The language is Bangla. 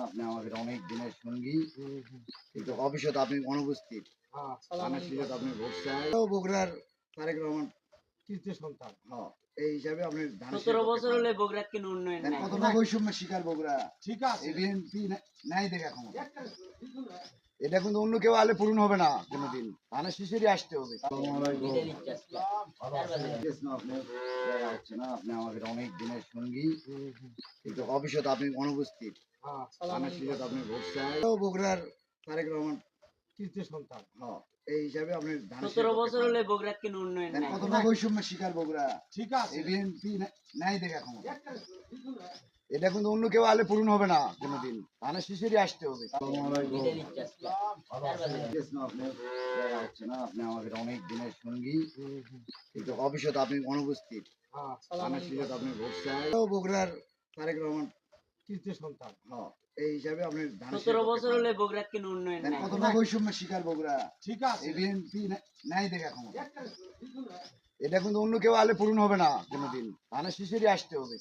আপনি আমাদের অনেক দিনের সঙ্গী, কিন্তু ভবিষ্যৎ আপনি অনুপস্থিত। আপনি ভোট চাই বগুড়ার তারেক রহমান তৃতীয় সন্তান। এই হিসাবে আপনি 17 বছর হলে বগুড়ার কোনো উন্নয়ন নাই। কতটা বৈষম্যের শিকার বগুড়া। ঠিক আছে, বিএনপি নাই দেখা ক্ষমতা। এটা কিন্তু অন্য কেউ আলে পূরণ হবে না কোনোদিন, ধানের শীষেরই আসতে হবে। আপনি আমাদের অনেক দিনের সঙ্গী, কিন্তু ভবিষ্যৎ আপনি অনুপস্থিত। আপনি ভোট চাই বগুড়ার তারেক রহমান তৃতীয় সন্তান। এই হিসাবে আপনি 17 বছর হলে বগুড়ার কোনো উন্নয়ন নাই। কতটা বৈষম্যের শিকার বগুড়া। ঠিক আছে, বিএনপি নাই দেখা ক্ষমতা। এটা কিন্তু অন্য কেউ আলে পূরণ হবে না কোনোদিন, ধানের শীষেরই আসতে হবে। আপনি আমাদের অনেক দিনের সঙ্গী, কিন্তু ভবিষ্যৎ আপনি অনুপস্থিত। আপনি ভোট চাই বগুড়ার তারেক রহমান তৃতীয় সন্তান। এই হিসাবে আপনি 17 বছর হলে বগুড়ার কোনো উন্নয়ন নাই। কতটা বৈষম্যের শিকার বগুড়া। ঠিক আছে, বিএনপি নাই দেখা ক্ষমতা। এটা কিন্তু অন্য কেউ আলে পূরণ হবে না কোনোদিন, ধানের শীষেরই আসতে হবে।